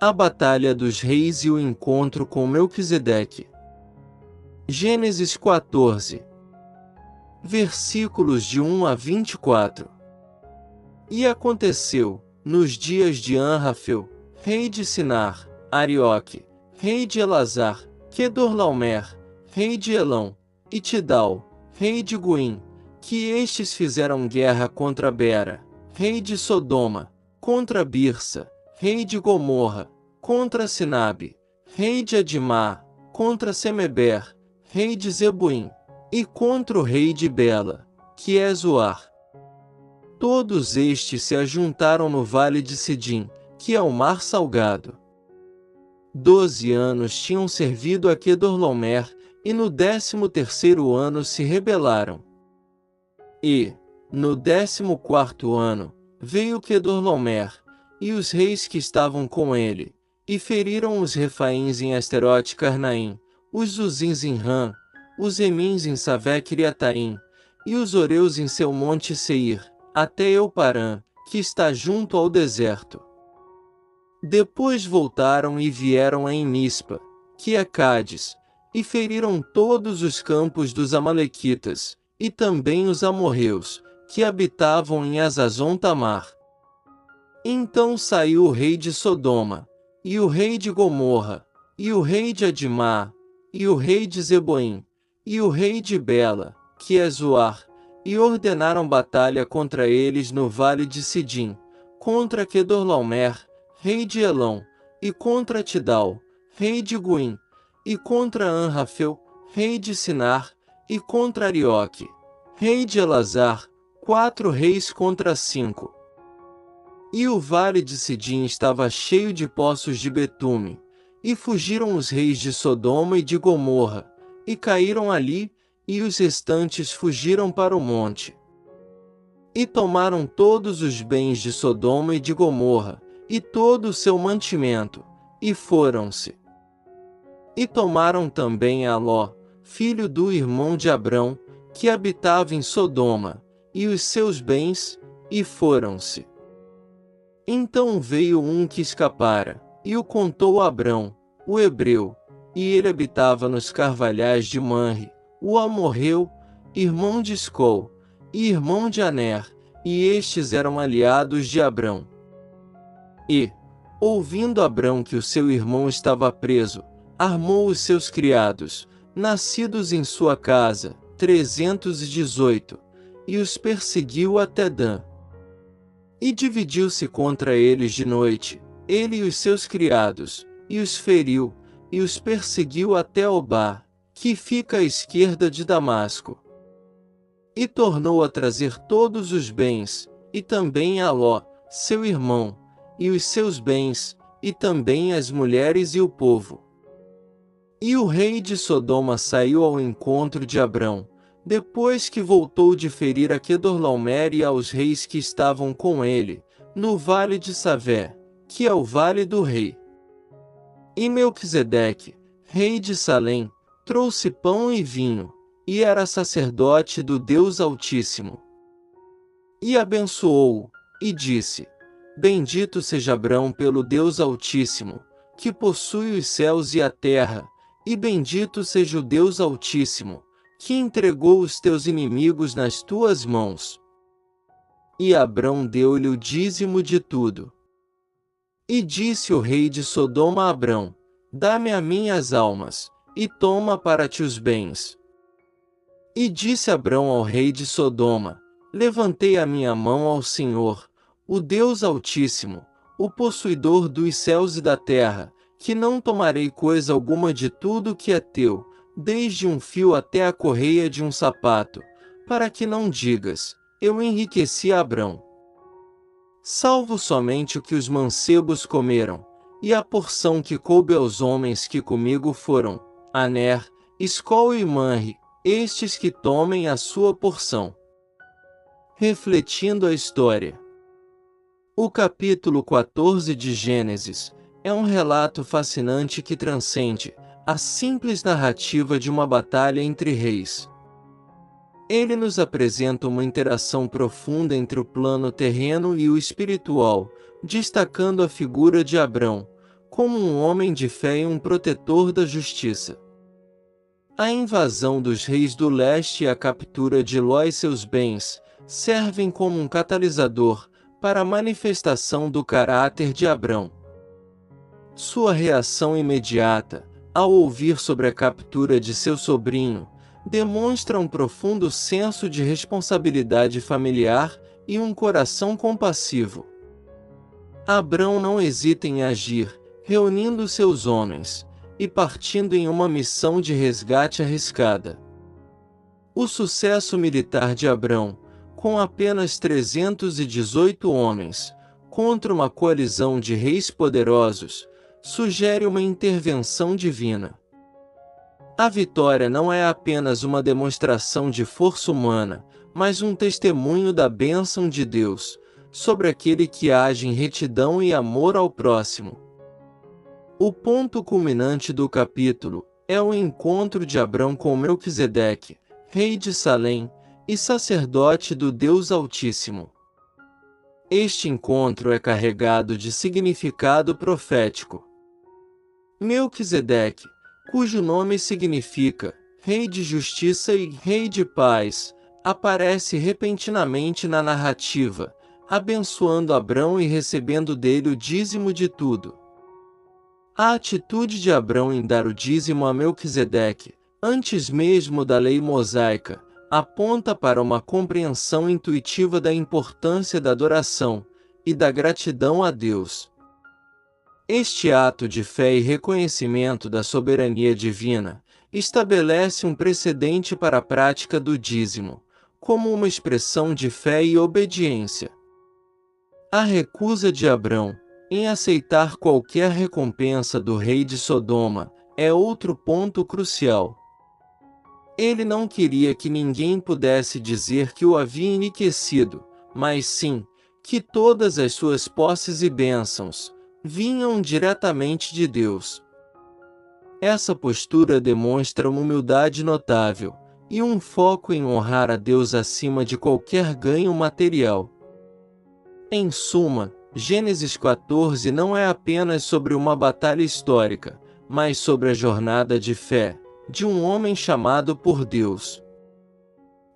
A batalha dos reis e o encontro com Melquisedeque. Gênesis 14, versículos de 1 a 24. E aconteceu, nos dias de Anrafel, rei de Sinar, Arioque, rei de Elazar, Quedorlaomer, rei de Elão, e Tidal, rei de Goim, que estes fizeram guerra contra Bera, rei de Sodoma, contra Birsa, rei de Gomorra, contra Sinabe, rei de Adimá, contra Semeber, rei de Zeboim, e contra o rei de Bela, que é Zoar. Todos estes se ajuntaram no vale de Sidim, que é o mar salgado. 12 anos tinham servido a Quedorlaomer, e no 13º ano se rebelaram. E, no 14º ano, veio Quedorlaomer, e os reis que estavam com ele, e feriram os Refaíns em Asterote Carnaim, os Zuzins em Ram, os Emins em Savé-Kiriataim, e os Oreus em seu monte Seir, até Euparã, que está junto ao deserto. Depois voltaram e vieram a Mispa, que é Cádiz, e feriram todos os campos dos Amalequitas, e também os amorreus, que habitavam em Azazon-Tamar. Então saiu o rei de Sodoma, e o rei de Gomorra, e o rei de Adimá, e o rei de Zeboim, e o rei de Bela, que é Zoar, e ordenaram batalha contra eles no vale de Sidim, contra Quedorlaomer, rei de Elão, e contra Tidal, rei de Goim, e contra Anrafel, rei de Sinar, e contra Arioque, rei de Elazar, 4 reis contra 5. E o vale de Sidim estava cheio de poços de betume, e fugiram os reis de Sodoma e de Gomorra, e caíram ali, e os restantes fugiram para o monte. E tomaram todos os bens de Sodoma e de Gomorra, e todo o seu mantimento, e foram-se. E tomaram também a Ló, filho do irmão de Abrão, que habitava em Sodoma, e os seus bens, e foram-se. Então veio um que escapara, e o contou a Abrão, o hebreu, e ele habitava nos carvalhais de Manre, o amorreu, irmão de Escol, e irmão de Aner, e estes eram aliados de Abrão. E, ouvindo Abrão que o seu irmão estava preso, armou os seus criados, nascidos em sua casa, 318, e os perseguiu até Dan. E dividiu-se contra eles de noite, ele e os seus criados, e os feriu, e os perseguiu até Obá, que fica à esquerda de Damasco. E tornou a trazer todos os bens, e também a Ló, seu irmão, e os seus bens, e também as mulheres e o povo. E o rei de Sodoma saiu ao encontro de Abrão, depois que voltou de ferir a Quedorlaomer e aos reis que estavam com ele, no vale de Savé, que é o vale do rei. E Melquisedeque, rei de Salém, trouxe pão e vinho, e era sacerdote do Deus Altíssimo. E abençoou-o, e disse: Bendito seja Abrão pelo Deus Altíssimo, que possui os céus e a terra, e bendito seja o Deus Altíssimo, que entregou os teus inimigos nas tuas mãos. E Abrão deu-lhe o dízimo de tudo. E disse o rei de Sodoma a Abrão: Dá-me a mim as almas, e toma para ti os bens. E disse Abrão ao rei de Sodoma: Levantei a minha mão ao Senhor, o Deus Altíssimo, o possuidor dos céus e da terra, que não tomarei coisa alguma de tudo que é teu, desde um fio até a correia de um sapato, para que não digas: eu enriqueci a Abrão. Salvo somente o que os mancebos comeram, e a porção que coube aos homens que comigo foram, Aner, Escol e Manre, estes que tomem a sua porção. Refletindo a história. O capítulo 14 de Gênesis é um relato fascinante que transcende a simples narrativa de uma batalha entre reis. Ele nos apresenta uma interação profunda entre o plano terreno e o espiritual, destacando a figura de Abrão, como um homem de fé e um protetor da justiça. A invasão dos reis do leste e a captura de Ló e seus bens servem como um catalisador para a manifestação do caráter de Abrão. Sua reação imediata, ao ouvir sobre a captura de seu sobrinho, demonstra um profundo senso de responsabilidade familiar e um coração compassivo. Abrão não hesita em agir, reunindo seus homens e partindo em uma missão de resgate arriscada. O sucesso militar de Abrão, com apenas 318 homens, contra uma coalizão de reis poderosos, sugere uma intervenção divina. A vitória não é apenas uma demonstração de força humana, mas um testemunho da bênção de Deus sobre aquele que age em retidão e amor ao próximo. O ponto culminante do capítulo é o encontro de Abrão com Melquisedeque, rei de Salém e sacerdote do Deus Altíssimo. Este encontro é carregado de significado profético. Melquisedeque, cujo nome significa Rei de Justiça e Rei de Paz, aparece repentinamente na narrativa, abençoando Abrão e recebendo dele o dízimo de tudo. A atitude de Abrão em dar o dízimo a Melquisedeque, antes mesmo da lei mosaica, aponta para uma compreensão intuitiva da importância da adoração e da gratidão a Deus. Este ato de fé e reconhecimento da soberania divina estabelece um precedente para a prática do dízimo, como uma expressão de fé e obediência. A recusa de Abrão em aceitar qualquer recompensa do rei de Sodoma é outro ponto crucial. Ele não queria que ninguém pudesse dizer que o havia enriquecido, mas sim, que todas as suas posses e bênçãos vinham diretamente de Deus. Essa postura demonstra uma humildade notável e um foco em honrar a Deus acima de qualquer ganho material. Em suma, Gênesis 14 não é apenas sobre uma batalha histórica, mas sobre a jornada de fé de um homem chamado por Deus.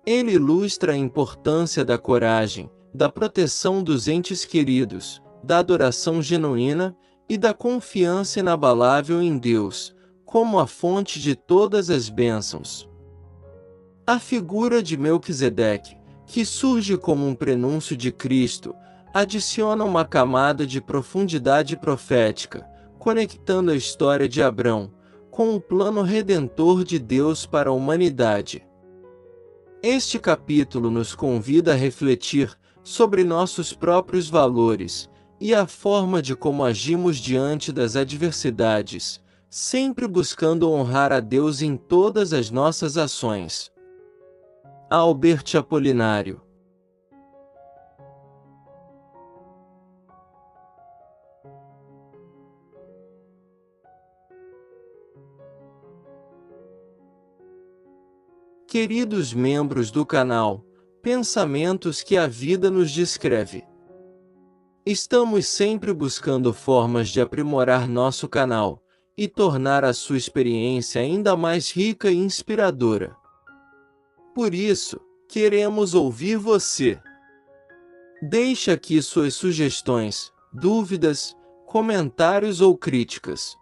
Ele ilustra a importância da coragem, da proteção dos entes queridos, da adoração genuína e da confiança inabalável em Deus, como a fonte de todas as bênçãos. A figura de Melquisedeque, que surge como um prenúncio de Cristo, adiciona uma camada de profundidade profética, conectando a história de Abrão com o plano redentor de Deus para a humanidade. Este capítulo nos convida a refletir sobre nossos próprios valores e a forma de como agimos diante das adversidades, sempre buscando honrar a Deus em todas as nossas ações. Albert Apolinário. Queridos membros do canal, pensamentos que a vida nos descreve. Estamos sempre buscando formas de aprimorar nosso canal e tornar a sua experiência ainda mais rica e inspiradora. Por isso, queremos ouvir você. Deixe aqui suas sugestões, dúvidas, comentários ou críticas.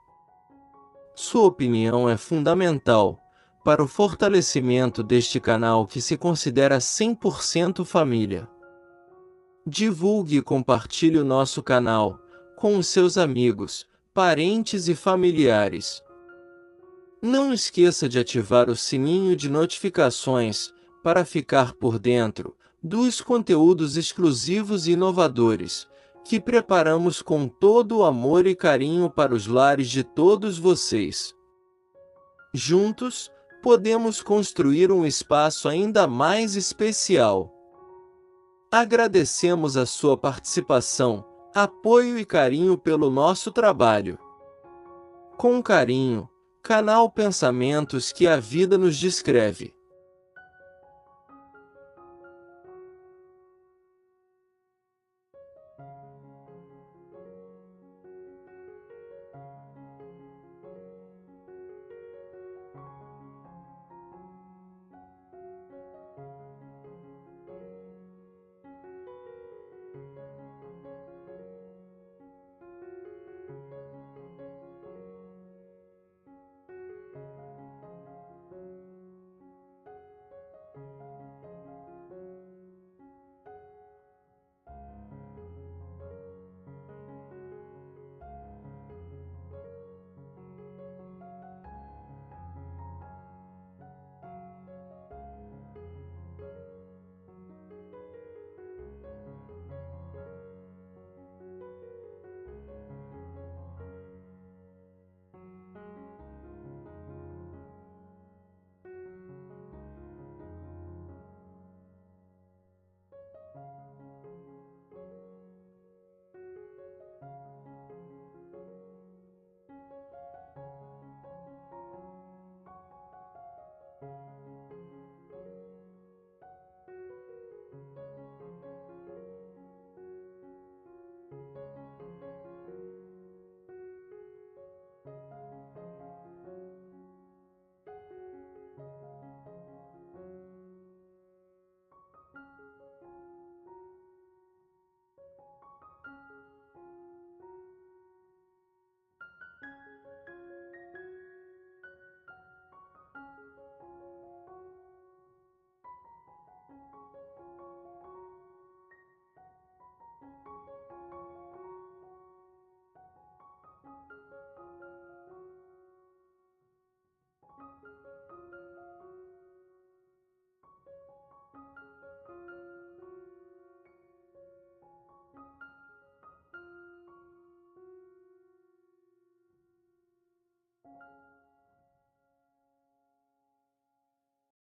Sua opinião é fundamental para o fortalecimento deste canal que se considera 100% família. Divulgue e compartilhe o nosso canal com os seus amigos, parentes e familiares. Não esqueça de ativar o sininho de notificações para ficar por dentro dos conteúdos exclusivos e inovadores que preparamos com todo o amor e carinho para os lares de todos vocês. Juntos, podemos construir um espaço ainda mais especial. Agradecemos a sua participação, apoio e carinho pelo nosso trabalho. Com carinho, Canal Pensamentos que a Vida nos Descreve.